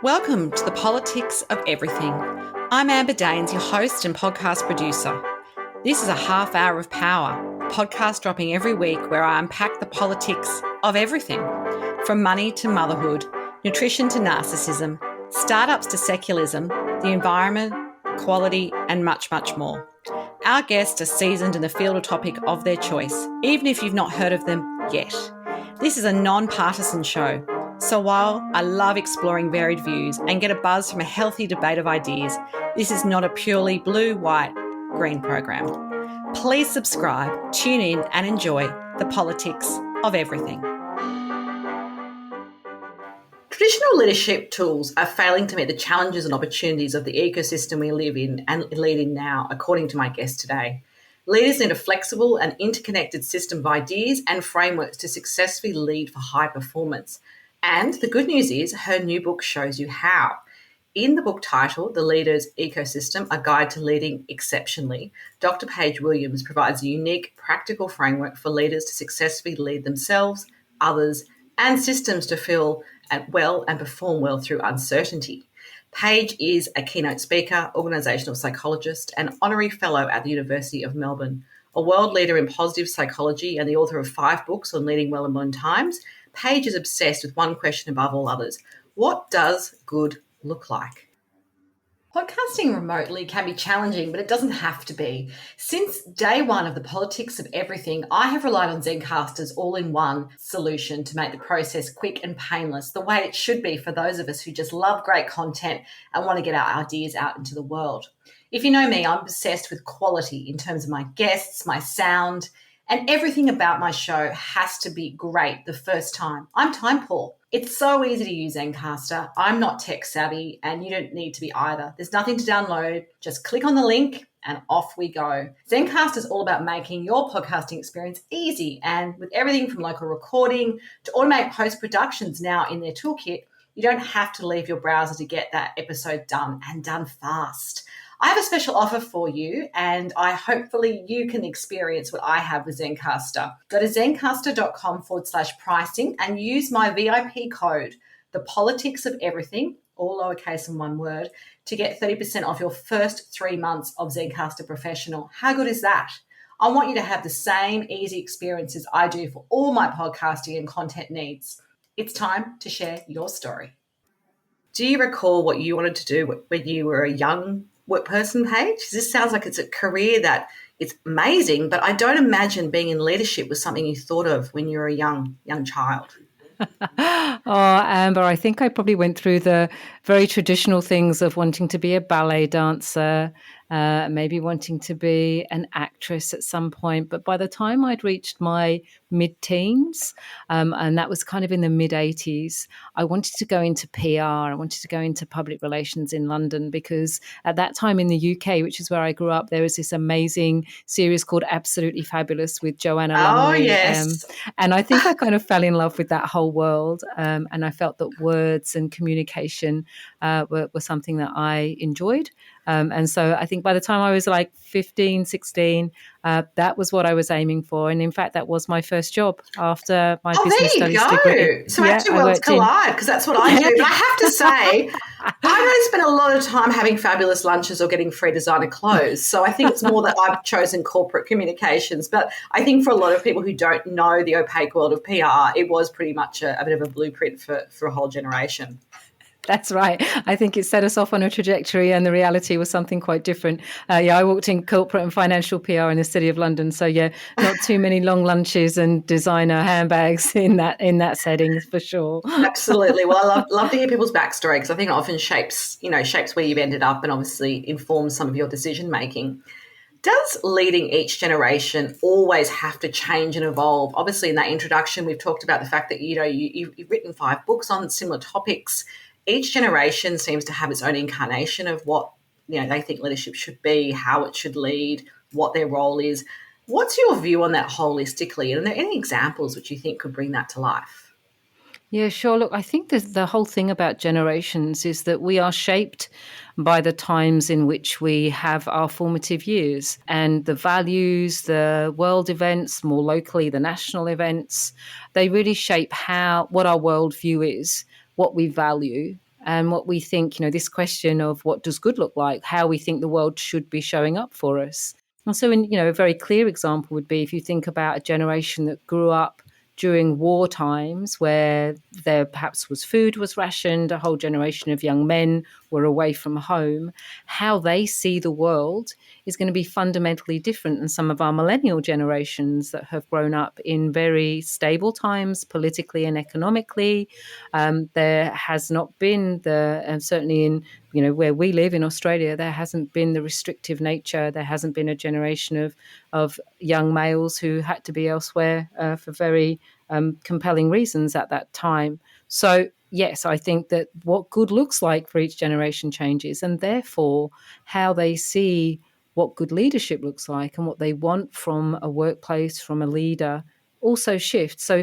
Welcome to the Politics of Everything. I'm Amber Daines, your host and podcast producer. This is a half hour of power, a podcast dropping every week where I unpack the politics of everything, from money to motherhood, nutrition to narcissism, startups to secularism, the environment, quality, and much, much more. Our guests are seasoned in the field or topic of their choice, even if you've not heard of them yet. This is a non-partisan show. So while I love exploring varied views and get a buzz from a healthy debate of ideas, this is not a purely blue, white, green program. Please subscribe, tune in and enjoy the politics of everything. Traditional leadership tools are failing to meet the challenges and opportunities of the ecosystem we live in and lead in now, according to my guest today. Leaders need a flexible and interconnected system of ideas and frameworks to successfully lead for high performance. And the good news is her new book shows you how. In the book titled, The Leader's Ecosystem, A Guide to Leading Exceptionally, Dr. Paige Williams provides a unique, practical framework for leaders to successfully lead themselves, others, and systems to feel well and perform well through uncertainty. Paige is a keynote speaker, organisational psychologist, and Honorary Fellow at the University of Melbourne, a world leader in positive psychology and the author of 5 books on leading well in modern times. Paige is obsessed with one question above all others. What does good look like? Podcasting remotely can be challenging, but it doesn't have to be. Since day one of the Politics of Everything, I have relied on Zencastr's all-in-one solution to make the process quick and painless, the way it should be for those of us who just love great content and want to get our ideas out into the world. If you know me, I'm obsessed with quality in terms of my guests, my sound, and everything about my show has to be great the first time. I'm time poor. It's so easy to use Zencastr. I'm not tech savvy and you don't need to be either. There's nothing to download. Just click on the link and off we go. Zencastr is all about making your podcasting experience easy, and with everything from local recording to automatic post-productions now in their toolkit, you don't have to leave your browser to get that episode done, and done fast. I have a special offer for you, and hopefully you can experience what I have with Zencastr. Go to zencastr.com/pricing and use my VIP code, The Politics of Everything, all lowercase and one word, to get 30% off your first 3 months of Zencastr Professional. How good is that? I want you to have the same easy experiences I do for all my podcasting and content needs. It's time to share your story. Do you recall what you wanted to do when you were a young person, Paige? This sounds like it's a career that it's amazing, but I don't imagine being in leadership was something you thought of when you were a young child. Amber, I think I probably went through the very traditional things of wanting to be a ballet dancer, maybe wanting to be an actress at some point. But by the time I'd reached my mid-teens, and that was kind of in the mid-80s, I wanted to go into PR. I wanted to go into public relations in London, because at that time in the UK, which is where I grew up, there was this amazing series called Absolutely Fabulous with Joanna Lumley. Oh, yes. And I think I kind of fell in love with that whole world. And I felt that words and communication were something that I enjoyed. And so I think by the time I was like 15, 16, that was what I was aiming for. And in fact, that was my first job after my business studies degree. So our two worlds collide, because that's what I do. But I have to say, I don't spend a lot of time having fabulous lunches or getting free designer clothes. So I think it's more that I've chosen corporate communications. But I think for a lot of people who don't know the opaque world of PR, it was pretty much a bit of a blueprint for a whole generation. That's right. I think it set us off on a trajectory, and the reality was something quite different. I walked in corporate and financial PR in the City of London. So not too many long lunches and designer handbags in that setting, for sure. Absolutely. Well, I love to hear people's backstory, because I think it often shapes where you've ended up and obviously informs some of your decision making. Does leading each generation always have to change and evolve? Obviously, in that introduction, we've talked about the fact that you've written 5 books on similar topics. Each generation seems to have its own incarnation of what they think leadership should be, how it should lead, what their role is. What's your view on that holistically? And are there any examples which you think could bring that to life? Yeah, sure. Look, I think the whole thing about generations is that we are shaped by the times in which we have our formative years, and the values, the world events, more locally, the national events, they really shape what our worldview is, what we value, and what we think, this question of what does good look like, how we think the world should be showing up for us. And so, a very clear example would be if you think about a generation that grew up during war times where there perhaps food was rationed, a whole generation of young men were away from home, how they see the world is going to be fundamentally different than some of our millennial generations that have grown up in very stable times politically and economically. There has not been certainly in where we live in Australia, there hasn't been the restrictive nature. There hasn't been a generation of young males who had to be elsewhere for very compelling reasons at that time. So, yes, I think that what good looks like for each generation changes, and therefore how they see what good leadership looks like and what they want from a workplace, from a leader, also shifts. So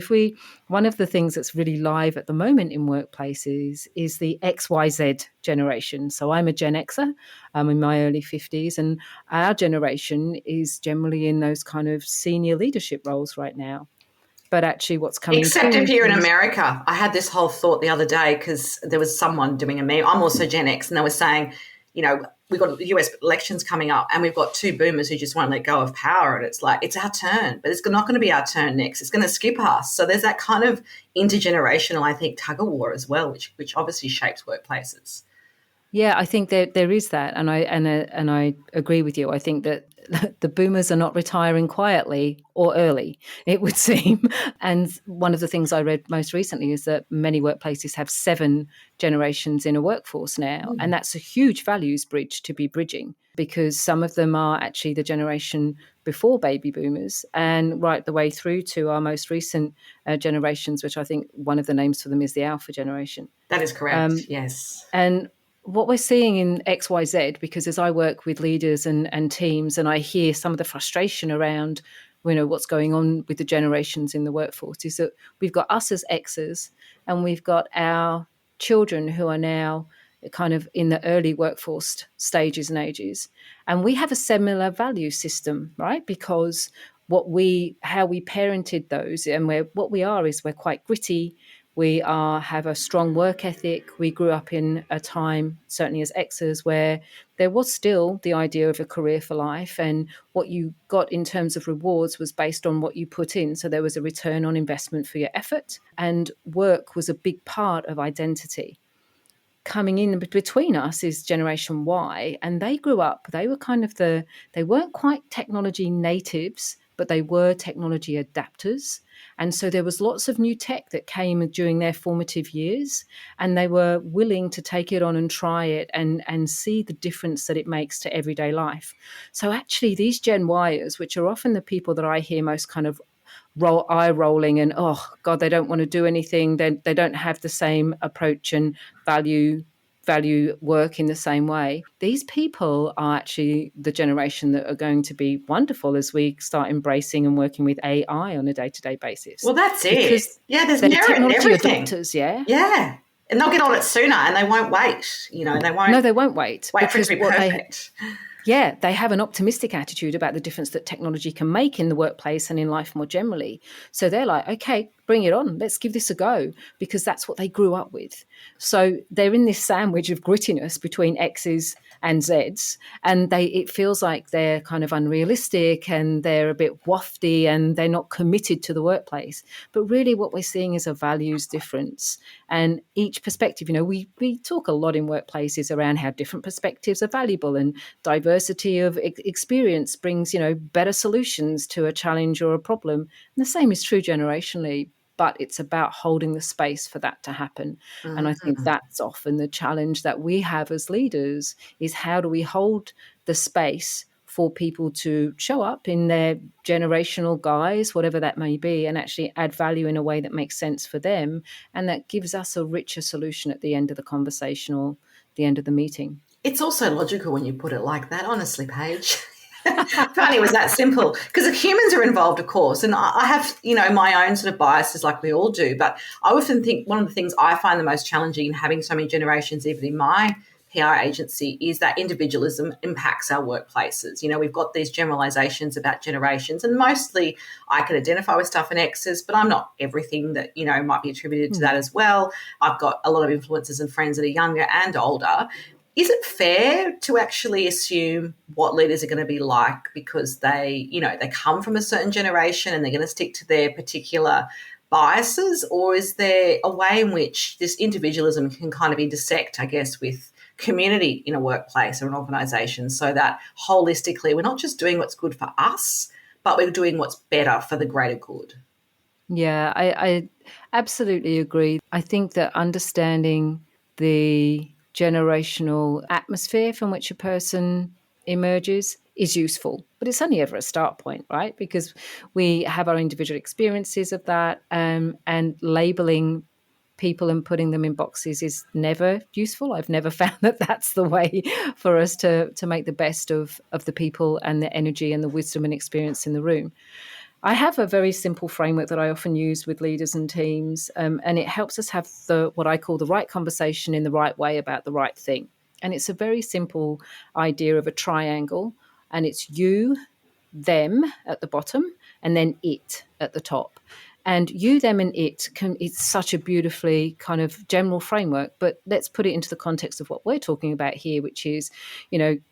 one of the things that's really live at the moment in workplaces is the XYZ generation. So I'm a Gen Xer, I'm in my early 50s, and our generation is generally in those kind of senior leadership roles right now. But actually what's coming Except through if you're in America. I had this whole thought the other day because there was someone doing a meme. I'm also Gen X, and they were saying, we've got US elections coming up and we've got two boomers who just won't let go of power. And it's like, it's our turn, but it's not going to be our turn next. It's going to skip us. So there's that kind of intergenerational, I think, tug of war as well, which obviously shapes workplaces. Yeah, I think there is that, and I agree with you. I think that the boomers are not retiring quietly or early, it would seem. And one of the things I read most recently is that many workplaces have 7 generations in a workforce now, and that's a huge values bridge to be bridging, because some of them are actually the generation before baby boomers and right the way through to our most recent generations, which I think one of the names for them is the Alpha generation. That is correct, yes. And what we're seeing in XYZ, because as I work with leaders and teams and I hear some of the frustration around, what's going on with the generations in the workforce, is that we've got us as Xers and we've got our children who are now kind of in the early workforce stages and ages. And we have a similar value system, right? Because how we parented those, and we're quite gritty. We have a strong work ethic. We grew up in a time, certainly as Xers, where there was still the idea of a career for life, and what you got in terms of rewards was based on what you put in. So there was a return on investment for your effort, and work was a big part of identity. Coming in between us is Generation Y, and they grew up, they weren't quite technology natives, but they were technology adapters. And so there was lots of new tech that came during their formative years, and they were willing to take it on and try it and see the difference that it makes to everyday life. So actually these Gen Yers, which are often the people that I hear most kind of eye rolling and, oh God, they don't want to do anything. They don't have the same approach and value work in the same way. These people are actually the generation that are going to be wonderful as we start embracing and working with AI on a day-to-day basis. Well, that's it. Because there's they're merit in technology everything. adopters, yeah. Yeah. And they'll get on it sooner and they won't wait. They won't. No, they won't wait. Wait for it to be perfect. They have an optimistic attitude about the difference that technology can make in the workplace and in life more generally. So they're like, okay, bring it on. Let's give this a go, because that's what they grew up with. So they're in this sandwich of grittiness between X's and Z's, and it feels like they're kind of unrealistic and they're a bit wafty and they're not committed to the workplace. But really what we're seeing is a values difference. And each perspective, we talk a lot in workplaces around how different perspectives are valuable, and diversity of experience brings, better solutions to a challenge or a problem. And the same is true generationally, but it's about holding the space for that to happen. Mm-hmm. And I think that's often the challenge that we have as leaders, is how do we hold the space for people to show up in their generational guise, whatever that may be, and actually add value in a way that makes sense for them, and that gives us a richer solution at the end of the conversation or the end of the meeting. It's also logical when you put it like that, honestly, Paige. If only it was that simple, because the humans are involved, of course, and I have, my own sort of biases like we all do, but I often think one of the things I find the most challenging in having so many generations, even in my PR agency is that individualism impacts our workplaces. We've got these generalizations about generations, and mostly I can identify with stuff in X's, but I'm not everything that, might be attributed to that as well. I've got a lot of influences and friends that are younger and older. Is it fair to actually assume what leaders are going to be like because they come from a certain generation and they're going to stick to their particular biases? Or is there a way in which this individualism can kind of intersect, I guess, with community in a workplace or an organisation, so that holistically we're not just doing what's good for us, but we're doing what's better for the greater good? Yeah, I absolutely agree. I think that understanding the generational atmosphere from which a person emerges is useful, but it's only ever a start point, right? Because we have our individual experiences of that, and labeling people and putting them in boxes is never useful. I've never found that that's the way for us to make the best of the people and the energy and the wisdom and experience in the room. I have a very simple framework that I often use with leaders and teams, and it helps us have what I call the right conversation in the right way about the right thing. And it's a very simple idea of a triangle, and it's you, them at the bottom, and then it at the top. And you, them, and it's such a beautifully kind of general framework, but let's put it into the context of what we're talking about here, which is,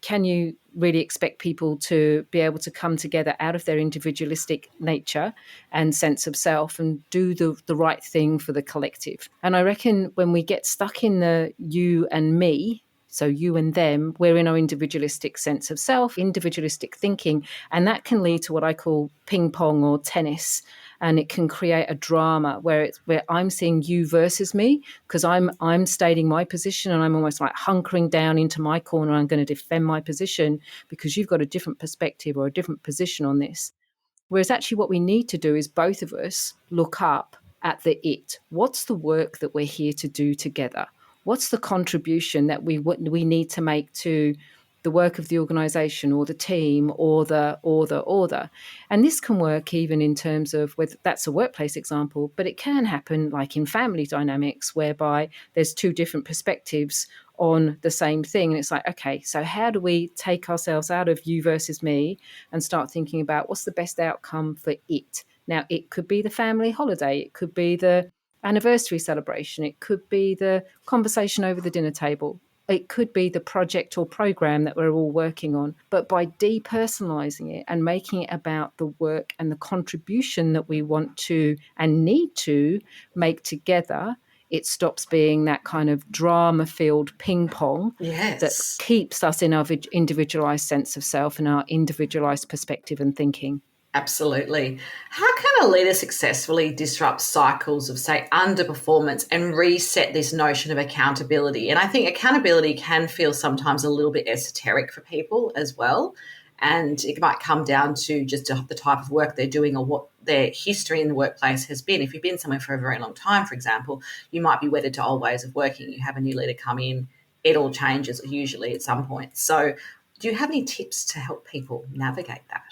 can you really expect people to be able to come together out of their individualistic nature and sense of self and do the right thing for the collective? And I reckon when we get stuck in the you and me, so you and them, we're in our individualistic sense of self, individualistic thinking, and that can lead to what I call ping pong or tennis. And it can create a drama where I'm seeing you versus me, because I'm stating my position and I'm almost like hunkering down into my corner. I'm going to defend my position because you've got a different perspective or a different position on this. Whereas actually what we need to do is both of us look up at the it. What's the work that we're here to do together? What's the contribution that we need to make to the work of the organisation or the team or the. And this can work even in terms of whether that's a workplace example, but it can happen like in family dynamics whereby there's two different perspectives on the same thing. And it's like, okay, so how do we take ourselves out of you versus me and start thinking about what's the best outcome for it? Now, it could be the family holiday. It could be the anniversary celebration. It could be the conversation over the dinner table. It could be the project or program that we're all working on. But by depersonalizing it and making it about the work and the contribution that we want to and need to make together, it stops being that kind of drama-filled ping pong that keeps us in our individualized sense of self and our individualized perspective and thinking. Absolutely. How can a leader successfully disrupt cycles of, say, underperformance and reset this notion of accountability? And I think accountability can feel sometimes a little bit esoteric for people as well. And it might come down to just the type of work they're doing or what their history in the workplace has been. If you've been somewhere for a very long time, for example, you might be wedded to old ways of working. You have a new leader come in, it all changes usually at some point. So do you have any tips to help people navigate that?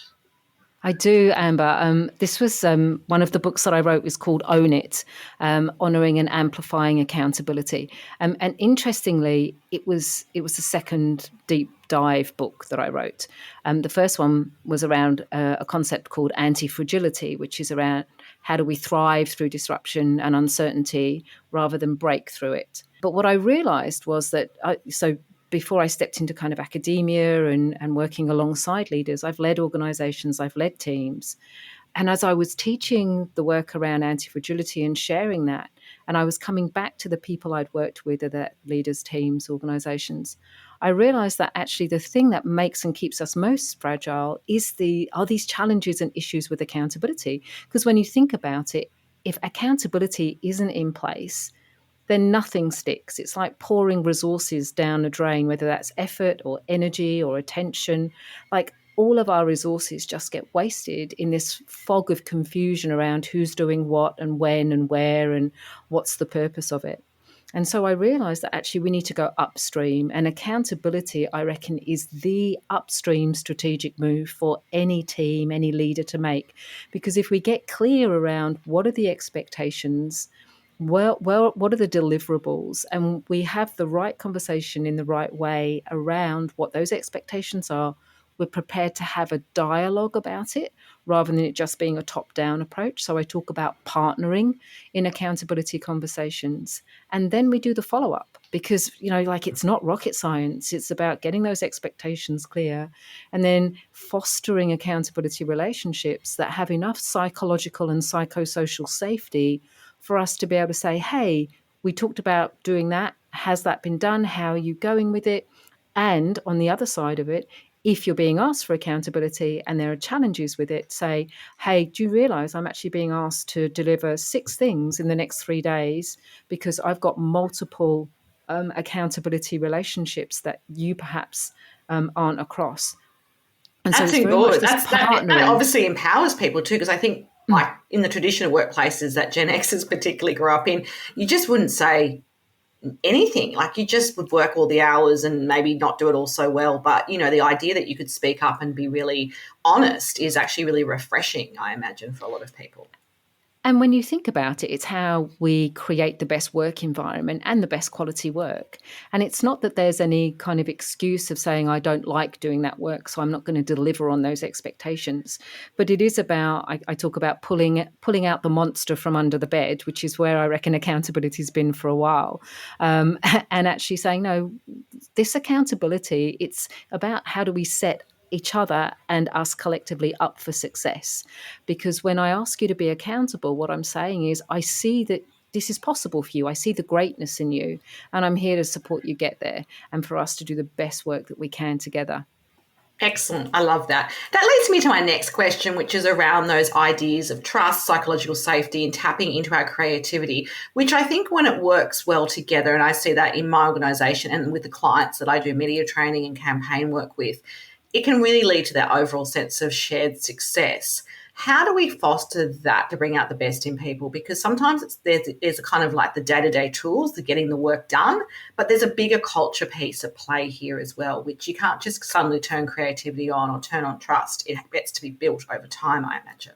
I do, Amber. This was one of the books that I wrote was called Own It, Honouring and Amplifying Accountability. And interestingly, it was the second deep dive book that I wrote. The first one was around a concept called anti-fragility, which is around how do we thrive through disruption and uncertainty rather than break through it. But what I realised was that, before I stepped into kind of academia and working alongside leaders, I've led organizations, I've led teams. And as I was teaching the work around anti-fragility and sharing that, and I was coming back to the people I'd worked with, that leaders, teams, organizations, I realized that actually the thing that makes and keeps us most fragile are these challenges and issues with accountability. Because when you think about it, if accountability isn't in place, then nothing sticks. It's like pouring resources down a drain, whether that's effort or energy or attention. Like all of our resources just get wasted in this fog of confusion around who's doing what and when and where and what's the purpose of it. And so I realized that actually we need to go upstream, and accountability, I reckon, is the upstream strategic move for any team, any leader to make. Because if we get clear around what are the expectations, what are the deliverables? And we have the right conversation in the right way around what those expectations are. We're prepared to have a dialogue about it rather than it just being a top-down approach. So I talk about partnering in accountability conversations. And then we do the follow-up because, like it's not rocket science. It's about getting those expectations clear and then fostering accountability relationships that have enough psychological and psychosocial safety for us to be able to say, hey, we talked about doing that. Has that been done? How are you going with it? And on the other side of it, if you're being asked for accountability and there are challenges with it, say, hey, do you realize I'm actually being asked to deliver 6 things in the next 3 days because I've got multiple accountability relationships that you perhaps aren't across. And so That's it's very good. much this partnering. That obviously empowers people too, because I think like in the traditional workplaces that Gen Xers particularly grew up in, you just wouldn't say anything. Like you just would work all the hours and maybe not do it all so well. But, the idea that you could speak up and be really honest is actually really refreshing, I imagine, for a lot of people. And when you think about it, it's how we create the best work environment and the best quality work. And it's not that there's any kind of excuse of saying, I don't like doing that work, so I'm not going to deliver on those expectations. But it is about, I talk about pulling out the monster from under the bed, which is where I reckon accountability has been for a while. And actually saying, no, this accountability, it's about how do we set each other and us collectively up for success. Because when I ask you to be accountable, what I'm saying is I see that this is possible for you. I see the greatness in you and I'm here to support you get there and for us to do the best work that we can together. Excellent. I love that. That leads me to my next question, which is around those ideas of trust, psychological safety, and tapping into our creativity, which I think when it works well together, and I see that in my organisation and with the clients that I do media training and campaign work with, it can really lead to that overall sense of shared success. How do we foster that to bring out the best in people? Because sometimes there's a kind of like the day-to-day tools, the getting the work done, but there's a bigger culture piece at play here as well, which you can't just suddenly turn creativity on or turn on trust. It gets to be built over time, I imagine.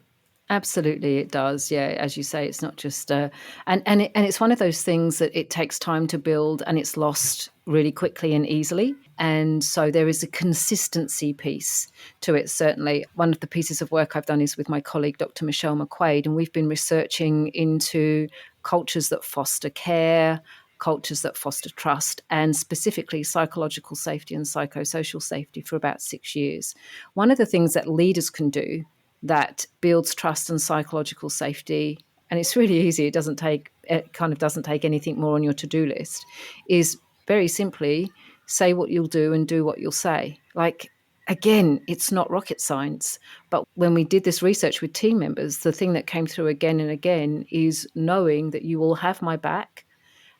Absolutely, it does. Yeah, as you say, it's not just and it's one of those things that it takes time to build, and it's lost really quickly and easily. And so there is a consistency piece to it. Certainly, one of the pieces of work I've done is with my colleague, Dr. Michelle McQuaid, and we've been researching into cultures that foster care, cultures that foster trust, and specifically psychological safety and psychosocial safety for about 6 years. One of the things that leaders can do that builds trust and psychological safety, and it's really easy, it doesn't take anything more on your to-do list, is very simply say what you'll do and do what you'll say. Like, again, it's not rocket science, but when we did this research with team members, the thing that came through again and again is knowing that you will have my back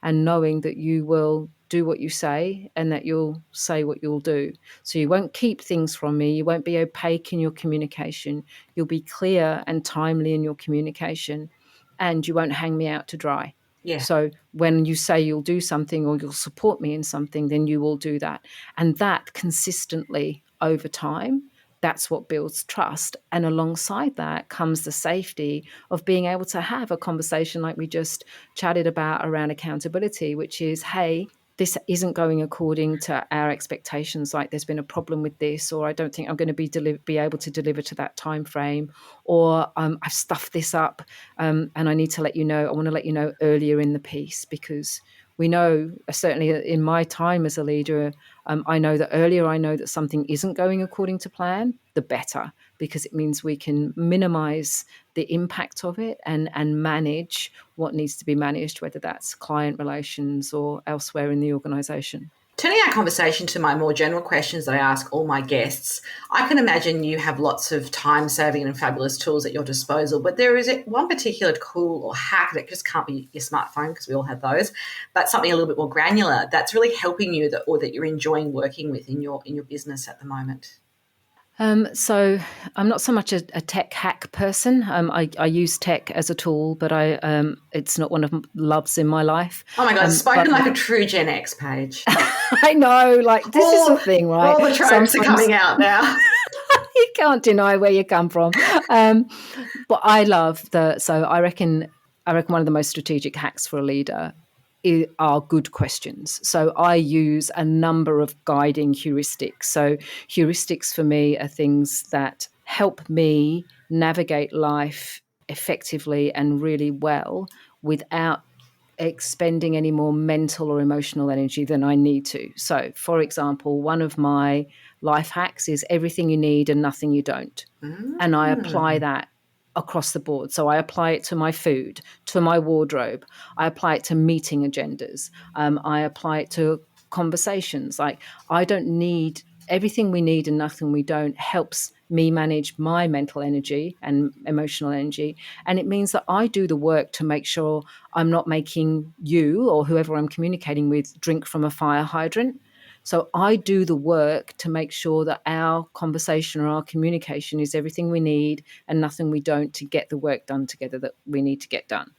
and knowing that you will do what you say and that you'll say what you'll do. So you won't keep things from me. You won't be opaque in your communication. You'll be clear and timely in your communication, and you won't hang me out to dry. Yeah. So when you say you'll do something or you'll support me in something, then you will do that. And that consistently over time, that's what builds trust. And alongside that comes the safety of being able to have a conversation like we just chatted about around accountability, which is, hey, this isn't going according to our expectations, like there's been a problem with this, or I don't think I'm going to be able to deliver to that time frame, or I've stuffed this up and I need to let you know, I want to let you know earlier in the piece, because we know, certainly in my time as a leader, I know that earlier I know that something isn't going according to plan, the better, because it means we can minimize the impact of it and manage what needs to be managed, whether that's client relations or elsewhere in the organisation. Turning our conversation to my more general questions that I ask all my guests, I can imagine you have lots of time-saving and fabulous tools at your disposal, but there is one particular tool or hack that just can't be your smartphone, because we all have those, but something a little bit more granular that's really helping you or that you're enjoying working with in your business at the moment. So I'm not so much a tech hack person. I use tech as a tool, but it's not one of loves in my life. Oh my God, spoken like a true Gen X, Paige. I know, like this is the thing, right? All the tropes are coming out now. You can't deny where you come from. But I love so I reckon I reckon one of the most strategic hacks for a leader are good questions. So I use a number of guiding heuristics. So heuristics for me are things that help me navigate life effectively and really well without expending any more mental or emotional energy than I need to. So, for example, one of my life hacks is everything you need and nothing you don't. And I apply that across the board. So I apply it to my food, to my wardrobe. I apply it to meeting agendas. I apply it to conversations. Like, I don't need everything we need and nothing we don't helps me manage my mental energy and emotional energy. And it means that I do the work to make sure I'm not making you or whoever I'm communicating with drink from a fire hydrant. So I do the work to make sure that our conversation or our communication is everything we need and nothing we don't to get the work done together that we need to get done.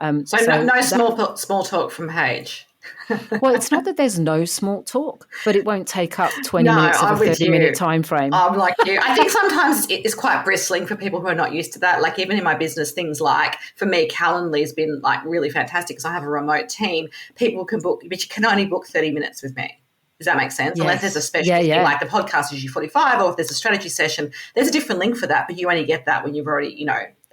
So no small talk from Paige. Well, it's not that there's no small talk, but it won't take up 20 No, minutes of I'm a with 30-minute you. time frame. I'm like you. I think sometimes it's quite bristling for people who are not used to that. Like even in my business, things like, for me, Calendly's been like really fantastic because I have a remote team. People can book, but you can only book 30 minutes with me. Does that make sense? Yes. Unless there's a special thing like the podcast is usually 45, or if there's a strategy session, there's a different link for that, but you only get that when you've already,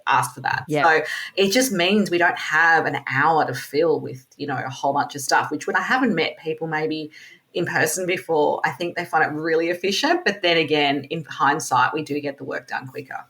asked for that. Yeah. So it just means we don't have an hour to fill with, a whole bunch of stuff, which when I haven't met people maybe in person before, I think they find it really efficient. But then again, in hindsight, we do get the work done quicker.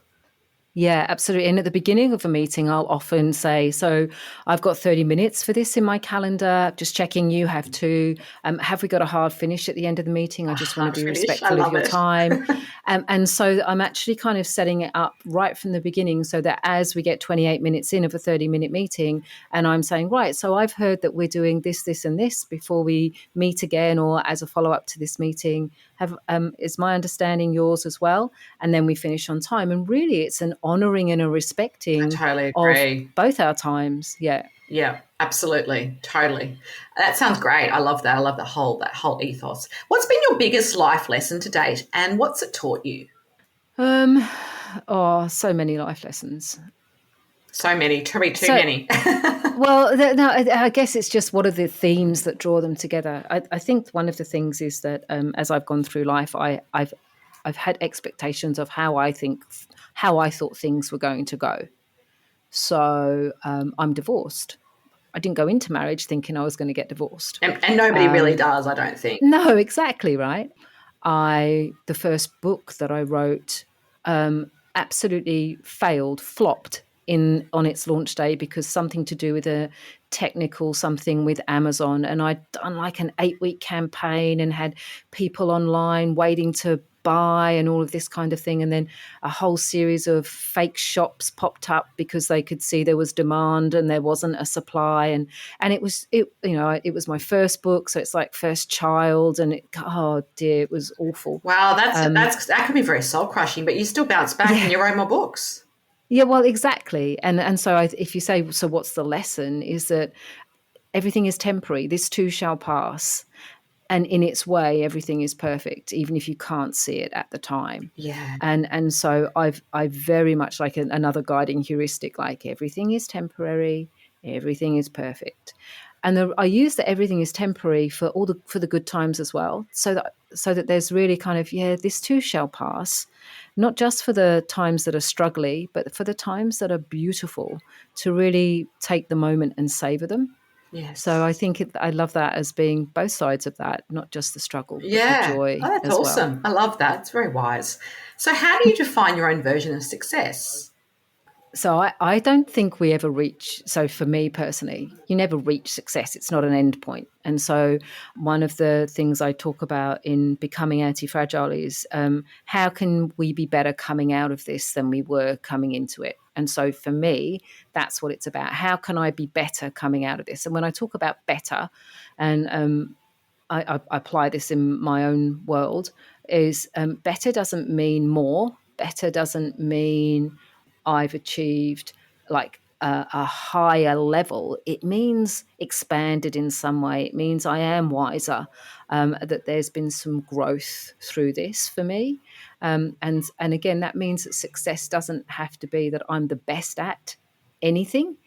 Yeah, absolutely. And at the beginning of a meeting, I'll often say, so I've got 30 minutes for this in my calendar, just checking you have too. Have we got a hard finish at the end of the meeting? I just want to be respectful of your time. And so I'm actually kind of setting it up right from the beginning so that as we get 28 minutes in of a 30-minute meeting, and I'm saying, right, so I've heard that we're doing this, this, and this before we meet again or as a follow-up to this meeting. Is my understanding yours as well? And then we finish on time. And really, it's an honouring and a respecting of both our times. Yeah. Yeah, absolutely. Totally. That sounds great. I love that. I love that whole ethos. What's been your biggest life lesson to date and what's it taught you? So many life lessons. So many, too many. Well, no, I guess it's just what are the themes that draw them together. I think one of the things is that as I've gone through life, I've had expectations of how I thought things were going to go. So I'm divorced. I didn't go into marriage thinking I was going to get divorced. And nobody really does, I don't think. No, exactly right. The first book that I wrote absolutely flopped on its launch day because something to do with a technical something with Amazon. And I'd done like an 8-week campaign and had people online waiting to buy and all of this kind of thing. And then a whole series of fake shops popped up because they could see there was demand and there wasn't a supply. And it was my first book. So it's like first child and oh dear, it was awful. Wow. That can be very soul crushing, but you still bounce back and you write more books. Yeah, well, exactly. And so if you say, so what's the lesson is that everything is temporary. This too shall pass. And in its way, everything is perfect, even if you can't see it at the time. Yeah. And so I very much like another guiding heuristic, like everything is temporary, everything is perfect. And I use that everything is temporary for the good times as well, so that there's really kind of, this too shall pass, not just for the times that are struggly, but for the times that are beautiful, to really take the moment and savor them. Yes. So I think I love that as being both sides of that, not just the struggle, but the joy that's as awesome. well. I love that. It's very wise. So how do you define your own version of success? So I don't think we ever reach, so for me personally, you never reach success. It's not an end point. And so one of the things I talk about in Becoming Anti-Fragile is how can we be better coming out of this than we were coming into it? And so for me, that's what it's about. How can I be better coming out of this? And when I talk about better, and I apply this in my own world, is better doesn't mean more. Better doesn't mean I've achieved like a higher level. It means expanded in some way. It means I am wiser, that there's been some growth through this for me. And again, that means that success doesn't have to be that I'm the best at anything,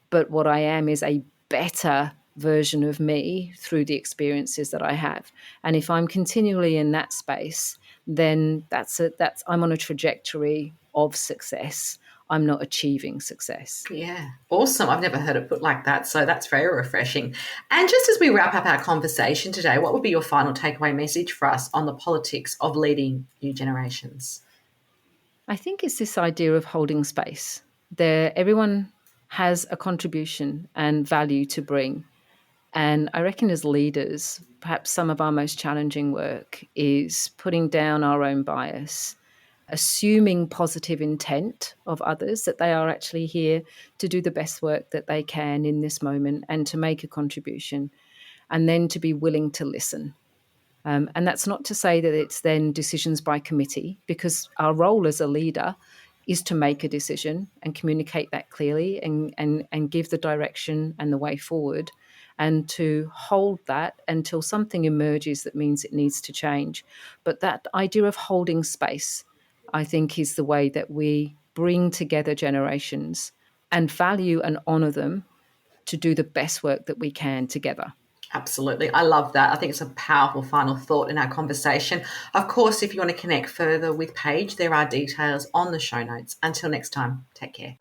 but what I am is a better version of me through the experiences that I have. And if I'm continually in that space, then I'm on a trajectory of success. I'm not achieving success. Yeah, awesome. I've never heard it put like that, so that's very refreshing. And just as we wrap up our conversation today, what would be your final takeaway message for us on the politics of leading new generations? I think it's this idea of holding space. Everyone has a contribution and value to bring. And I reckon as leaders, perhaps some of our most challenging work is putting down our own bias, assuming positive intent of others, that they are actually here to do the best work that they can in this moment and to make a contribution, and then to be willing to listen. And that's not to say that it's then decisions by committee, because our role as a leader is to make a decision and communicate that clearly and give the direction and the way forward, and to hold that until something emerges that means it needs to change. But that idea of holding space, I think, is the way that we bring together generations and value and honour them to do the best work that we can together. Absolutely. I love that. I think it's a powerful final thought in our conversation. Of course, if you want to connect further with Paige, there are details on the show notes. Until next time, take care.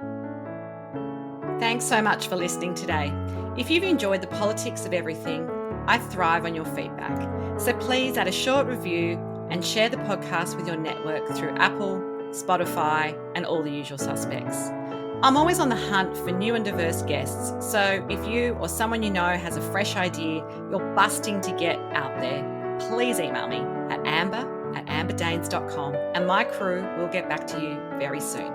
Thanks so much for listening today. If you've enjoyed the politics of everything, I thrive on your feedback. So please add a short review and share the podcast with your network through Apple, Spotify, and all the usual suspects. I'm always on the hunt for new and diverse guests, so if you or someone you know has a fresh idea you're busting to get out there, please email me at amber@amberdanes.com and my crew will get back to you very soon.